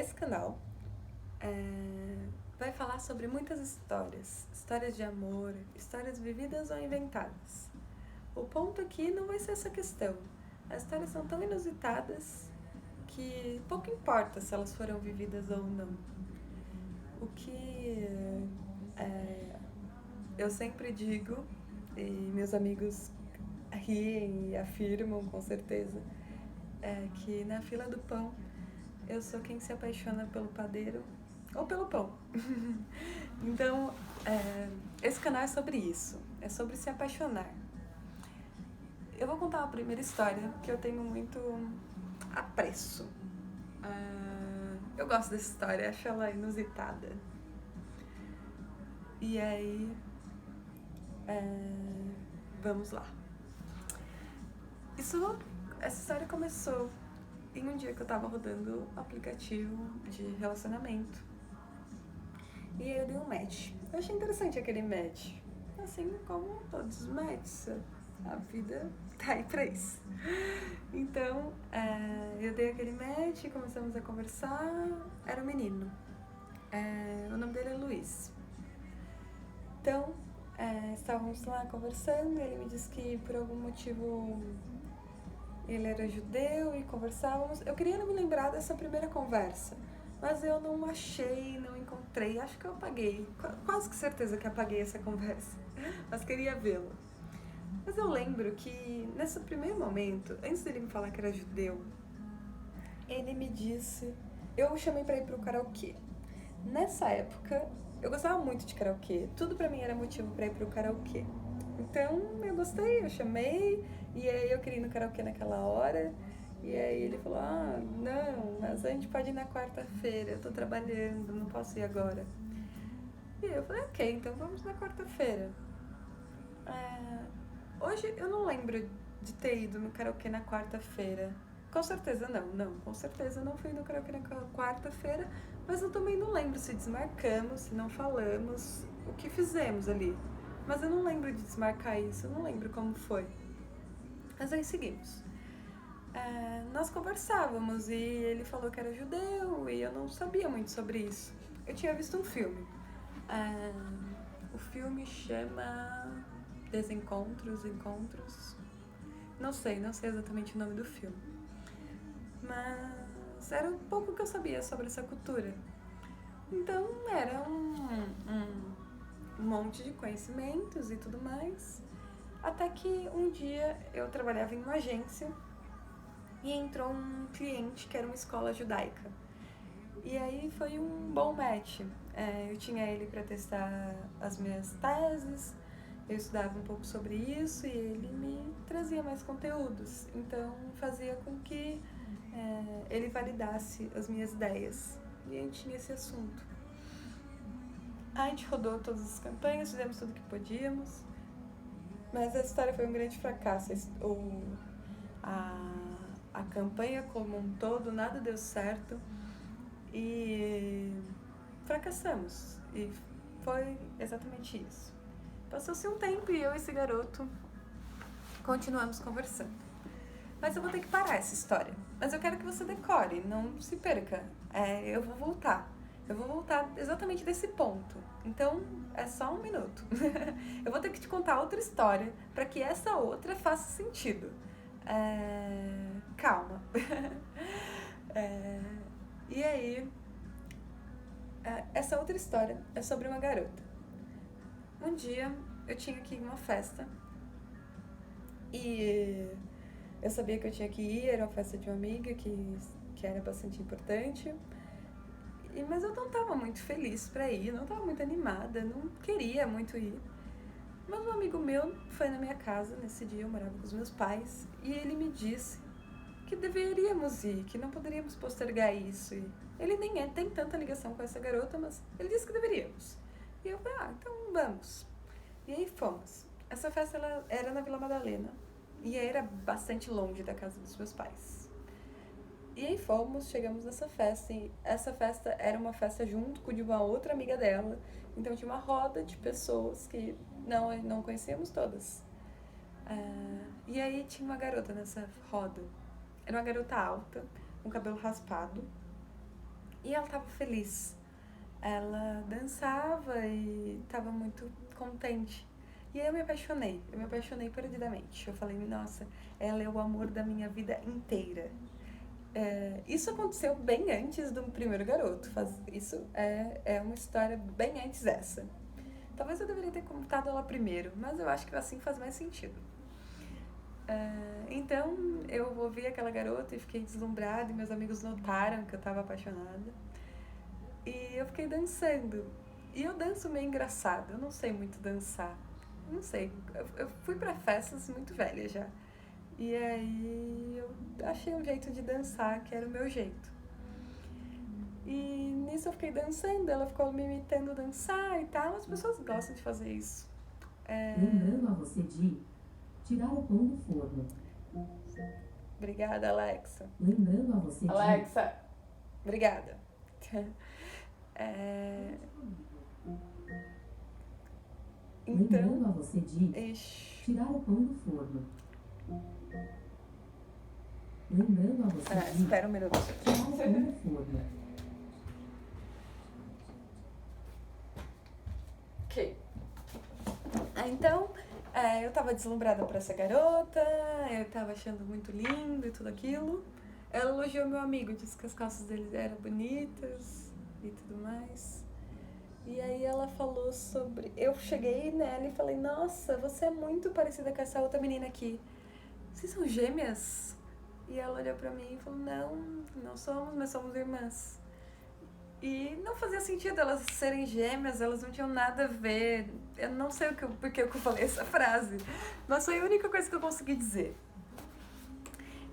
Esse canal vai falar sobre muitas histórias, histórias de amor, histórias vividas ou inventadas. O ponto aqui não vai ser essa questão. As histórias são tão inusitadas que pouco importa se elas foram vividas ou não. O que eu sempre digo, e meus amigos riem e afirmam com certeza, é que na fila do pão eu sou quem se apaixona pelo padeiro ou pelo pão. Então, esse canal é sobre isso, é sobre se apaixonar. Eu vou contar uma primeira história que eu tenho muito apreço. Eu gosto dessa história, acho ela inusitada. E aí, vamos lá. Essa história começou em um dia que eu tava rodando aplicativo de relacionamento. E aí eu dei um match. Eu achei interessante aquele match. Assim como todos os matches. A vida tá aí pra isso. Então, eu dei aquele match, começamos a conversar. Era um menino. O nome dele é Luiz. Então, estávamos lá conversando. Ele me disse que por algum motivo ele era judeu e conversávamos. Eu queria me lembrar dessa primeira conversa, mas eu não achei, não encontrei. Acho que eu apaguei. Quase que certeza que apaguei essa conversa. Mas queria vê-lo. Mas eu lembro que nesse primeiro momento, antes dele me falar que era judeu, ele me disse... Eu o chamei pra ir pro karaokê. Nessa época, eu gostava muito de karaokê. Tudo pra mim era motivo pra ir pro karaokê. Então, eu gostei, eu chamei. E aí eu queria ir no karaokê naquela hora. E aí ele falou, não, mas a gente pode ir na quarta-feira. Eu tô trabalhando, não posso ir agora. E aí eu falei, ok, então vamos na quarta-feira. Hoje eu não lembro de ter ido no karaokê na quarta-feira. Com certeza não. Com certeza não fui no karaokê na quarta-feira. Mas eu também não lembro se desmarcamos, se não falamos, o que fizemos ali. Mas eu não lembro de desmarcar isso, eu não lembro como foi. Mas aí seguimos. Nós conversávamos e ele falou que era judeu e eu não sabia muito sobre isso. Eu tinha visto um filme. O filme chama Desencontros, Encontros. Não sei exatamente o nome do filme. Mas era um pouco que eu sabia sobre essa cultura. Então era um monte de conhecimentos e tudo mais. Até que um dia eu trabalhava em uma agência e entrou um cliente que era uma escola judaica. E aí foi um bom match. Eu tinha ele para testar as minhas teses, eu estudava um pouco sobre isso e ele me trazia mais conteúdos. Então fazia com que ele validasse as minhas ideias. E a gente tinha esse assunto. A gente rodou todas as campanhas, fizemos tudo que podíamos. Mas essa história foi um grande fracasso. A campanha como um todo, nada deu certo. E fracassamos. E foi exatamente isso. Passou-se um tempo e eu e esse garoto continuamos conversando. Mas eu vou ter que parar essa história. Mas eu quero que você decore, não se perca. Eu vou voltar. Eu vou voltar exatamente desse ponto. Então, é só um minuto. Eu vou ter que te contar outra história para que essa outra faça sentido. Calma. E aí, essa outra história é sobre uma garota. Um dia eu tinha que ir em uma festa e eu sabia que eu tinha que ir, era uma festa de uma amiga que era bastante importante. Mas eu não estava muito feliz para ir, não estava muito animada, não queria muito ir. Mas um amigo meu foi na minha casa nesse dia, eu morava com os meus pais, e ele me disse que deveríamos ir, que não poderíamos postergar isso. E ele nem tem tanta ligação com essa garota, mas ele disse que deveríamos. E eu falei, então vamos. E aí fomos. Essa festa ela era na Vila Madalena, e aí era bastante longe da casa dos meus pais. E aí fomos, chegamos nessa festa, e essa festa era uma festa junto com de uma outra amiga dela, então tinha uma roda de pessoas que não conhecíamos todas. E aí tinha uma garota nessa roda. Era uma garota alta, com cabelo raspado, E ela tava feliz. Ela dançava e tava muito contente. E aí eu me apaixonei perdidamente. Eu falei, nossa, ela é o amor da minha vida inteira. Isso aconteceu bem antes do primeiro garoto. Isso é uma história bem antes dessa. Talvez eu deveria ter contado ela primeiro, mas eu acho que assim faz mais sentido. Então eu ouvi aquela garota e fiquei deslumbrada, e meus amigos notaram que eu estava apaixonada. E eu fiquei dançando. E eu danço meio engraçado, eu não sei muito dançar. Não sei, eu fui pra festas muito velhas já. E aí eu achei um jeito de dançar que era o meu jeito. E nisso eu fiquei dançando, ela ficou me imitando dançar e tal. As pessoas gostam de fazer isso. Lembrando a você de tirar o pão do forno. Obrigada, Alexa. Lembrando a você de... Alexa, obrigada. Lembrando a você de tirar o pão do forno. Lembrando a você de espera um minuto. tirar o pão do forno. Ok. Então, eu tava deslumbrada por essa garota, eu tava achando muito lindo e tudo aquilo. Ela elogiou meu amigo, disse que as calças dele eram bonitas e tudo mais. E aí ela falou sobre... Eu cheguei nela e falei, nossa, você é muito parecida com essa outra menina aqui. Vocês são gêmeas? E ela olhou pra mim e falou, não somos, mas somos irmãs. E não fazia sentido elas serem gêmeas, elas não tinham nada a ver. Eu não sei porque eu falei essa frase, mas foi a única coisa que eu consegui dizer.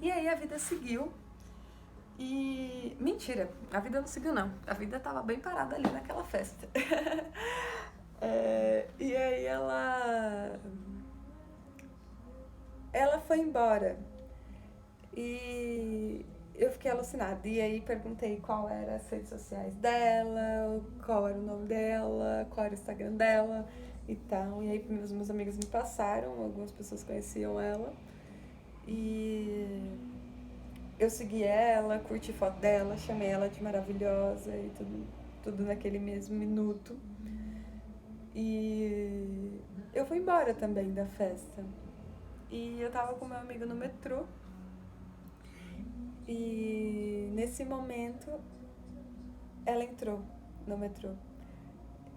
E aí a vida seguiu. E mentira, a vida não seguiu não. A vida tava bem parada ali naquela festa. E aí ela foi embora. E eu fiquei alucinada. E aí perguntei qual eram as redes sociais dela, qual era o nome dela, qual era o Instagram dela e tal. E aí meus amigos me passaram, algumas pessoas conheciam ela. E eu segui ela, curti foto dela, chamei ela de maravilhosa e tudo naquele mesmo minuto. E eu fui embora também da festa. E eu tava com meu amigo no metrô. E nesse momento ela entrou no metrô.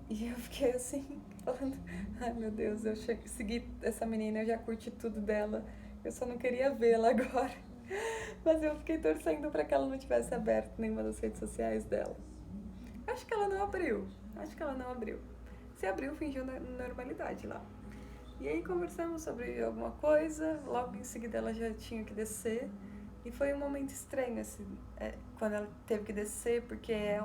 E eu fiquei assim, falando, ai meu Deus, eu segui essa menina, eu já curti tudo dela. Eu só não queria vê-la agora. Mas eu fiquei torcendo pra que ela não tivesse aberto nenhuma das redes sociais dela. Acho que ela não abriu. Se abriu, fingiu normalidade lá. E aí conversamos sobre alguma coisa, logo em seguida ela já tinha que descer. E foi um momento estranho, assim, quando ela teve que descer, porque é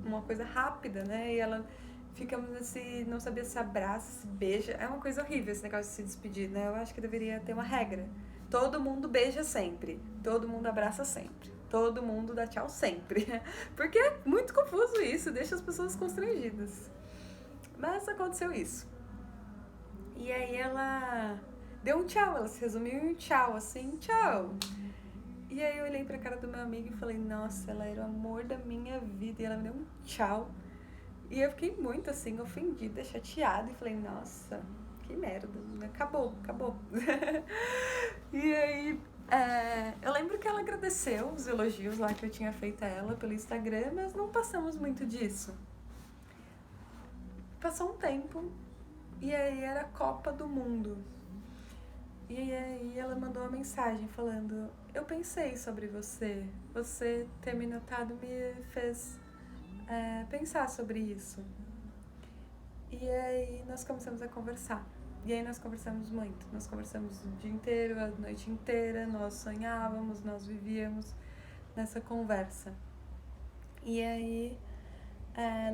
uma coisa rápida, né? E ela fica assim, não sabia se abraça, se beija. É uma coisa horrível esse negócio de se despedir, né? Eu acho que deveria ter uma regra. Todo mundo beija sempre, todo mundo abraça sempre, todo mundo dá tchau sempre. Porque é muito confuso isso, deixa as pessoas constrangidas. Mas aconteceu isso. E aí ela deu um tchau, ela se resumiu em um tchau, assim, tchau. E aí eu olhei pra cara do meu amigo e falei, nossa, ela era o amor da minha vida. E ela me deu um tchau. E eu fiquei muito assim, ofendida, chateada. E falei, nossa, que merda, acabou. E aí eu lembro que ela agradeceu os elogios lá que eu tinha feito a ela pelo Instagram, mas não passamos muito disso. Passou um tempo e aí era a Copa do Mundo. E aí ela mandou uma mensagem falando, eu pensei sobre você, você ter me notado me fez pensar sobre isso. E aí nós começamos a conversar. E aí nós conversamos muito, nós conversamos o dia inteiro, a noite inteira, nós sonhávamos, nós vivíamos nessa conversa. E aí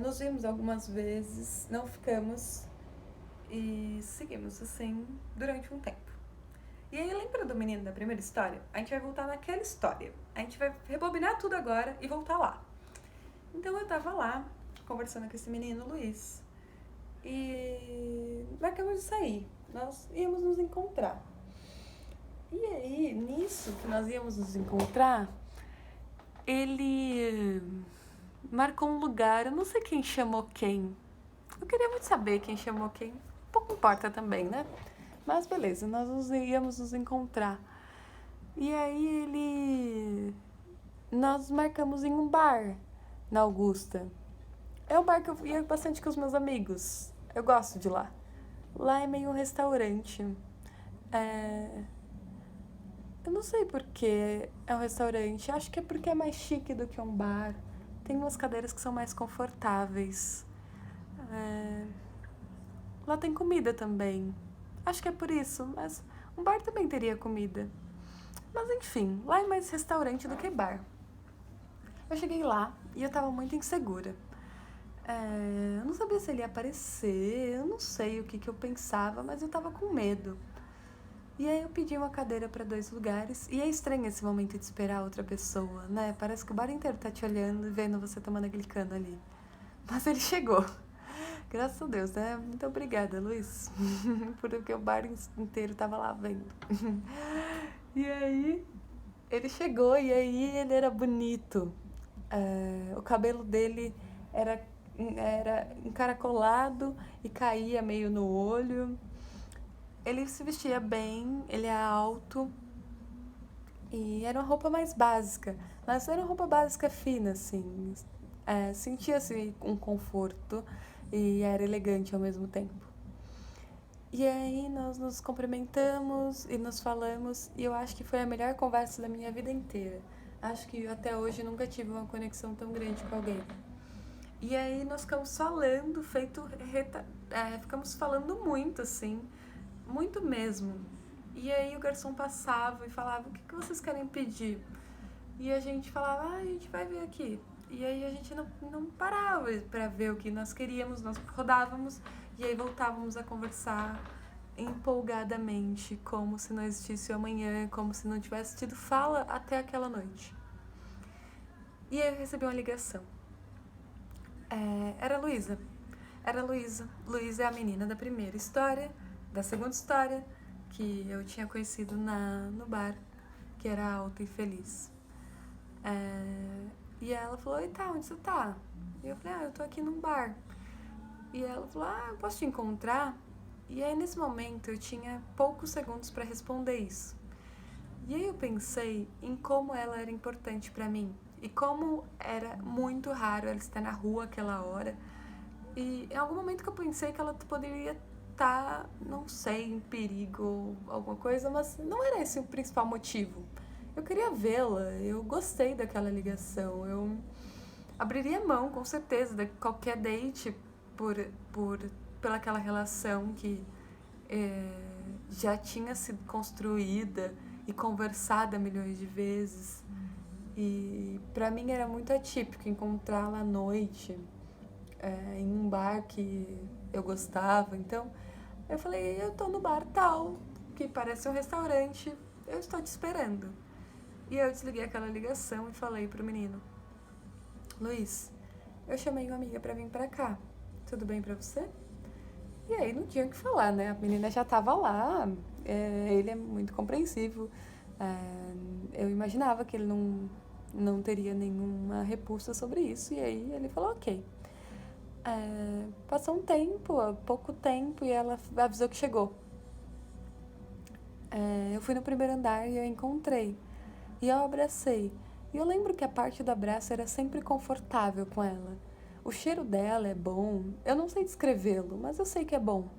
nos vimos algumas vezes, não ficamos e seguimos assim durante um tempo. E aí lembra do menino da primeira história? A gente vai voltar naquela história. A gente vai rebobinar tudo agora e voltar lá. Então eu tava lá, conversando com esse menino, Luiz. E marcamos de sair. Nós íamos nos encontrar. E aí, nisso que nós íamos nos encontrar, ele marcou um lugar, eu não sei quem chamou quem. Eu queria muito saber quem chamou quem. Pouco importa também, né? Mas beleza, íamos nos encontrar. E aí nós marcamos em um bar na Augusta. É um bar que eu ia bastante com os meus amigos. Eu gosto de lá. Lá é meio um restaurante. Eu não sei por que é um restaurante. Acho que é porque é mais chique do que um bar. Tem umas cadeiras que são mais confortáveis. Lá tem comida também. Acho que é por isso, mas um bar também teria comida. Mas enfim, lá é mais restaurante do que bar. Eu cheguei lá e eu tava muito insegura. Eu não sabia se ele ia aparecer, eu não sei o que eu pensava, mas eu tava com medo. E aí eu pedi uma cadeira para 2 lugares. E é estranho esse momento de esperar outra pessoa, né? Parece que o bar inteiro tá te olhando e vendo você tomando aquele cano ali. Mas ele chegou. Graças a Deus, né? Muito obrigada, Luiz. Porque o bar inteiro tava lá vendo. E aí ele chegou e aí ele era bonito. O cabelo dele era encaracolado e caía meio no olho. Ele se vestia bem, ele é alto e era uma roupa mais básica, mas era uma roupa básica fina, assim. Sentia-se um conforto e era elegante ao mesmo tempo. E aí nós nos cumprimentamos e nos falamos e eu acho que foi a melhor conversa da minha vida inteira. Acho que até hoje nunca tive uma conexão tão grande com alguém. E aí nós ficamos falando, ficamos falando muito, assim, muito mesmo. E aí o garçom passava e falava, o que vocês querem pedir? E a gente falava, a gente vai ver aqui. E aí a gente não parava pra ver o que nós queríamos, nós rodávamos e aí voltávamos a conversar empolgadamente, como se não existisse o amanhã, como se não tivesse tido fala até aquela noite. E aí eu recebi uma ligação. Era a Luísa. Era a Luísa. Luísa é a menina da primeira história, da segunda história, que eu tinha conhecido no bar, que era alta e feliz. E ela falou, e tá, onde você tá? E eu falei, eu tô aqui num bar. E ela falou, eu posso te encontrar? E aí nesse momento eu tinha poucos segundos pra responder isso. E aí eu pensei em como ela era importante pra mim. E como era muito raro ela estar na rua aquela hora. E em algum momento que eu pensei que ela poderia estar, não sei, em perigo ou alguma coisa, mas não era esse o principal motivo. Eu queria vê-la, eu gostei daquela ligação, eu abriria mão, com certeza, de qualquer date pelaquela relação que já tinha sido construída e conversada milhões de vezes. E pra mim era muito atípico encontrá-la à noite, em um bar que eu gostava. Então eu falei, eu tô no bar tal, que parece um restaurante, eu estou te esperando. E eu desliguei aquela ligação e falei pro menino, Luiz, eu chamei uma amiga pra vir pra cá, tudo bem pra você? E aí não tinha o que falar, né? A menina já tava lá, ele é muito compreensivo. Eu imaginava que ele não teria nenhuma repulsa sobre isso, e aí ele falou ok. Passou um tempo, pouco tempo, e ela avisou que chegou. Eu fui no primeiro andar e eu encontrei. E eu abracei. E eu lembro que a parte do abraço era sempre confortável com ela. O cheiro dela é bom. Eu não sei descrevê-lo, mas eu sei que é bom.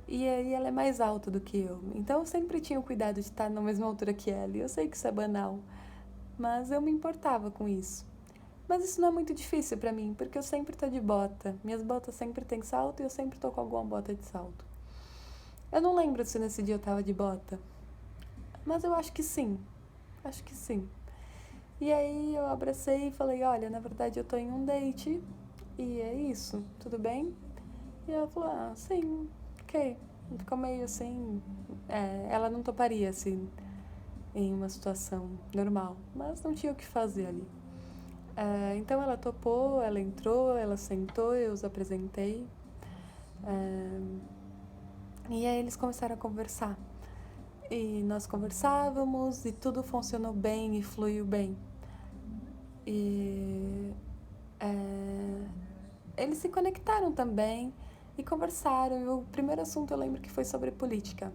E aí ela é mais alta do que eu. Então eu sempre tinha o cuidado de estar na mesma altura que ela. E eu sei que isso é banal. Mas eu me importava com isso. Mas isso não é muito difícil pra mim, porque eu sempre tô de bota. Minhas botas sempre têm salto e eu sempre tô com alguma bota de salto. Eu não lembro se nesse dia eu tava de bota. Mas eu acho que sim. Acho que sim. E aí eu abracei e falei, olha, na verdade eu tô em um date e é isso, tudo bem? E ela falou, sim, ok. Ficou meio assim, ela não toparia assim em uma situação normal, mas não tinha o que fazer ali. Então ela topou, ela entrou, ela sentou, eu os apresentei. E aí eles começaram a conversar. E nós conversávamos e tudo funcionou bem e fluiu bem. E eles se conectaram também e conversaram. E o primeiro assunto eu lembro que foi sobre política.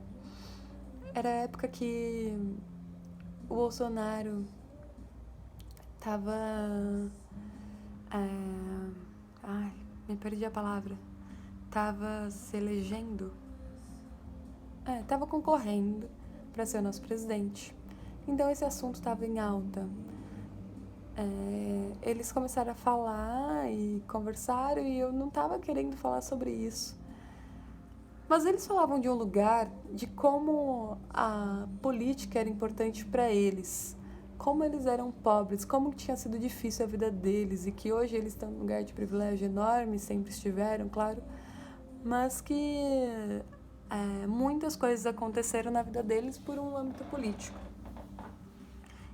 Era a época que o Bolsonaro tava... me perdi a palavra. Tava se elegendo. Tava concorrendo para ser o nosso presidente. Então esse assunto estava em alta. Eles começaram a falar e conversaram e eu não estava querendo falar sobre isso. Mas eles falavam de um lugar, de como a política era importante para eles, como eles eram pobres, como tinha sido difícil a vida deles e que hoje eles estão num lugar de privilégio enorme, sempre estiveram, claro, mas que muitas coisas aconteceram na vida deles por um âmbito político.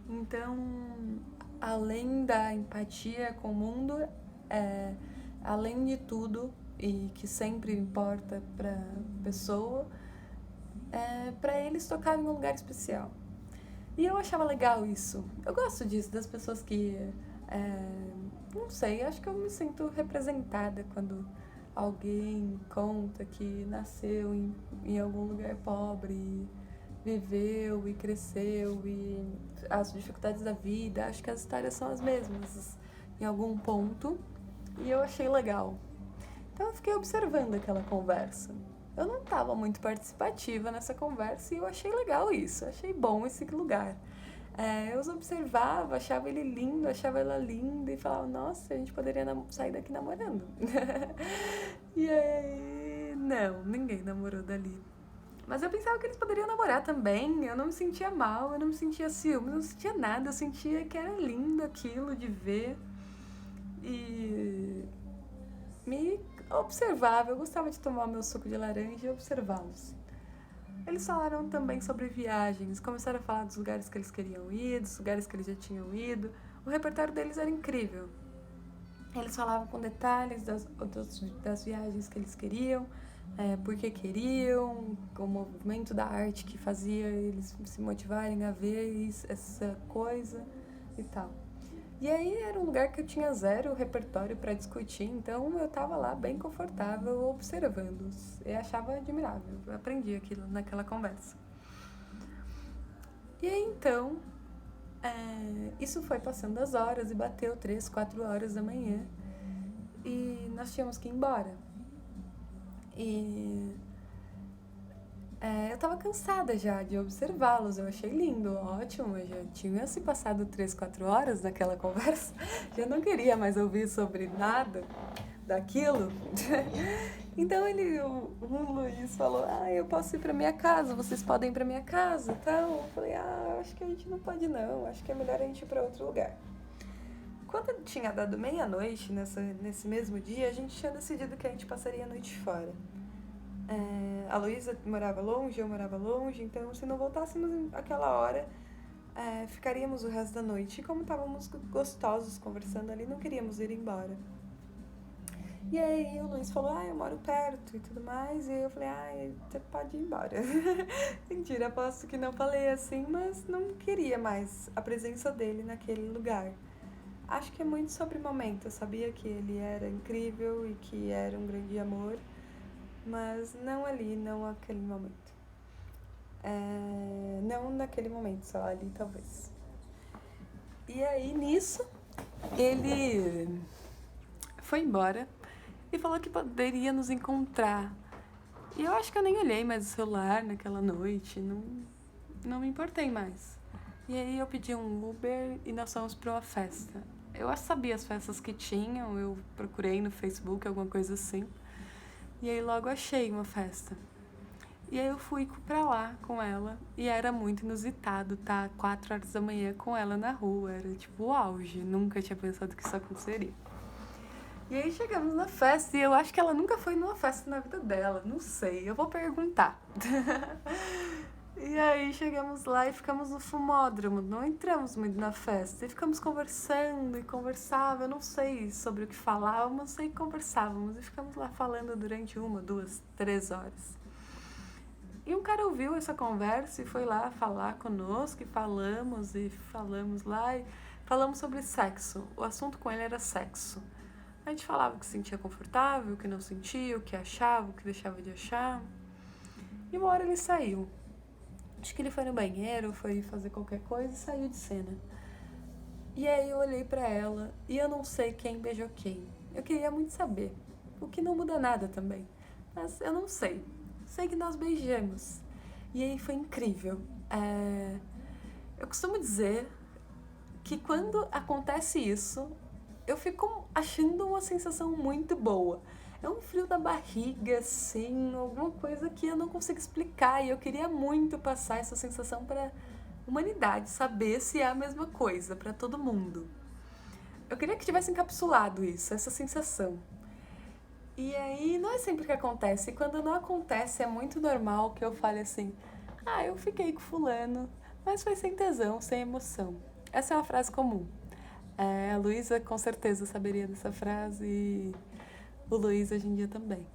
Então, além da empatia com o mundo, além de tudo, e que sempre importa para a pessoa, para eles tocarem em um lugar especial. E eu achava legal isso. Eu gosto disso, das pessoas que... não sei, acho que eu me sinto representada quando alguém conta que nasceu em algum lugar pobre, viveu e cresceu, e as dificuldades da vida, acho que as histórias são as mesmas em algum ponto, e eu achei legal. Então eu fiquei observando aquela conversa. Eu não estava muito participativa nessa conversa e eu achei legal isso, achei bom esse lugar. Eu os observava, achava ele lindo, achava ela linda e falava, nossa, a gente poderia sair daqui namorando. E aí, não, ninguém namorou dali. Mas eu pensava que eles poderiam namorar também, eu não me sentia mal, eu não me sentia ciúme, eu não sentia nada, eu sentia que era lindo aquilo de ver. E me observava, eu gostava de tomar meu suco de laranja e observá-los. Eles falaram também sobre viagens, começaram a falar dos lugares que eles queriam ir, dos lugares que eles já tinham ido. O repertório deles era incrível. Eles falavam com detalhes das viagens que eles queriam, por que queriam, o movimento da arte que fazia eles se motivarem a ver essa coisa e tal. E aí era um lugar que eu tinha zero repertório para discutir, então eu estava lá bem confortável observando-os. Eu achava admirável, eu aprendi aquilo naquela conversa. E aí então, isso foi passando as horas e bateu 3, 4 horas da manhã e nós tínhamos que ir embora. E eu tava cansada já de observá-los, eu achei lindo, ótimo, eu já tinha se passado 3, 4 horas naquela conversa, já não queria mais ouvir sobre nada daquilo. Então o Luiz falou, eu posso ir pra minha casa, vocês podem ir pra minha casa, então eu falei, acho que a gente não pode não, acho que é melhor a gente ir pra outro lugar. Quando tinha dado meia-noite nesse mesmo dia, a gente tinha decidido que a gente passaria a noite fora. A Luísa morava longe, eu morava longe, então se não voltássemos àquela hora, ficaríamos o resto da noite. E como estávamos gostosos conversando ali, não queríamos ir embora. E aí o Luiz falou, eu moro perto e tudo mais, e eu falei, você pode ir embora. Mentira, aposto que não falei assim, mas não queria mais a presença dele naquele lugar. Acho que é muito sobre o momento, eu sabia que ele era incrível e que era um grande amor, mas não ali, não naquele momento. Não naquele momento, só ali talvez. E aí nisso, ele foi embora e falou que poderia nos encontrar. E eu acho que eu nem olhei mais o celular naquela noite, não me importei mais. E aí eu pedi um Uber e nós fomos para uma festa. Eu sabia as festas que tinham, eu procurei no Facebook, alguma coisa assim. E aí logo achei uma festa. E aí eu fui pra lá com ela. E era muito inusitado estar 4 horas da manhã com ela na rua. Era tipo o auge. Nunca tinha pensado que isso aconteceria. E aí chegamos na festa e eu acho que ela nunca foi numa festa na vida dela. Não sei, eu vou perguntar. E aí chegamos lá e ficamos no fumódromo, não entramos muito na festa. E ficamos conversando e conversava, eu não sei sobre o que falávamos, sei que conversávamos. E ficamos lá falando durante 1, 2, 3 horas. E um cara ouviu essa conversa e foi lá falar conosco e falamos lá e falamos sobre sexo. O assunto com ele era sexo. A gente falava o que se sentia confortável, o que não sentia, o que achava, o que deixava de achar. E uma hora ele saiu. Acho que ele foi no banheiro, foi fazer qualquer coisa e saiu de cena. E aí eu olhei pra ela e eu não sei quem beijou quem. Eu queria muito saber. O que não muda nada também. Mas eu não sei. Sei que nós beijamos. E aí foi incrível. Eu costumo dizer que quando acontece isso, eu fico achando uma sensação muito boa. É um frio na barriga, assim, alguma coisa que eu não consigo explicar. E eu queria muito passar essa sensação pra humanidade, saber se é a mesma coisa pra todo mundo. Eu queria que tivesse encapsulado isso, essa sensação. E aí não é sempre que acontece. E quando não acontece, é muito normal que eu fale assim: ah, eu fiquei com fulano, mas foi sem tesão, sem emoção. Essa é uma frase comum. A Luísa com certeza saberia dessa frase e o Luiz hoje em dia também.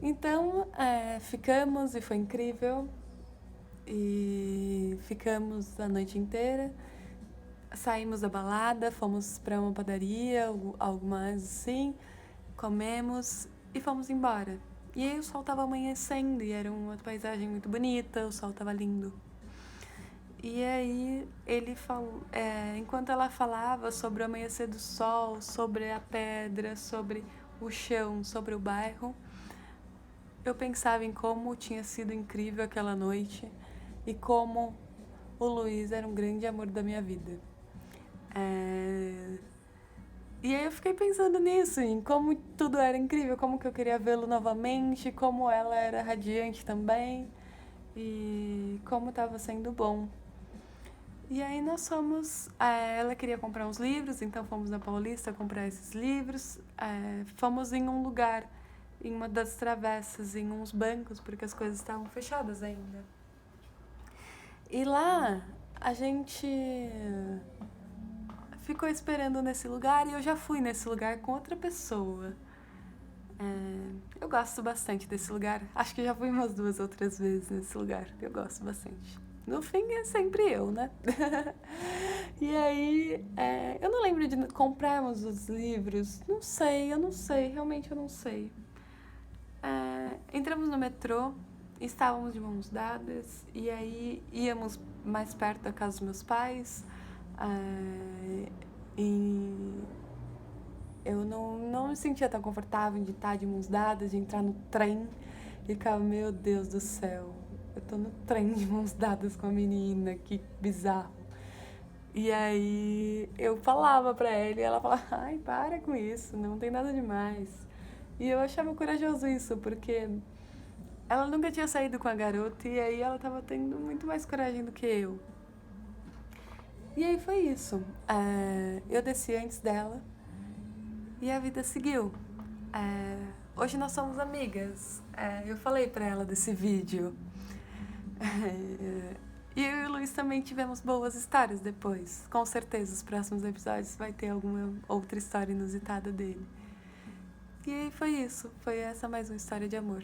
Então, ficamos e foi incrível. E ficamos a noite inteira. Saímos da balada, fomos pra uma padaria, algo mais assim, comemos e fomos embora. E aí o sol tava amanhecendo e era uma paisagem muito bonita, o sol tava lindo. E aí ele falou, enquanto ela falava sobre o amanhecer do sol, sobre a pedra, sobre o chão, sobre o bairro, eu pensava em como tinha sido incrível aquela noite e como o Luiz era um grande amor da minha vida. E aí eu fiquei pensando nisso, em como tudo era incrível, como que eu queria vê-lo novamente, como ela era radiante também e como estava sendo bom. E aí nós fomos, ela queria comprar uns livros, então fomos na Paulista comprar esses livros, fomos em um lugar, em uma das travessas, em uns bancos, porque as coisas estavam fechadas ainda. E lá a gente ficou esperando nesse lugar e eu já fui nesse lugar com outra pessoa. Eu gosto bastante desse lugar. Acho que já fui umas 2 ou 3 vezes nesse lugar. Eu gosto bastante. No fim é sempre eu, né? E aí, eu não lembro de comprarmos os livros. Não sei, realmente eu não sei. Entramos no metrô, estávamos de mãos dadas e aí íamos mais perto da casa dos meus pais. E eu não me sentia tão confortável de estar de mãos dadas, de entrar no trem e ficar, meu Deus do céu, eu tô no trem de mãos dadas com a menina, que bizarro. E aí eu falava pra ela e ela falava, ai, para com isso, não tem nada demais. E eu achava corajoso isso, porque ela nunca tinha saído com a garota e aí ela tava tendo muito mais coragem do que eu. E aí foi isso. Eu desci antes dela e a vida seguiu. Hoje nós somos amigas. Eu falei pra ela desse vídeo. E eu e o Luiz também tivemos boas histórias depois. Com certeza, os próximos episódios vai ter alguma outra história inusitada dele. E aí foi isso. Foi essa mais uma história de amor.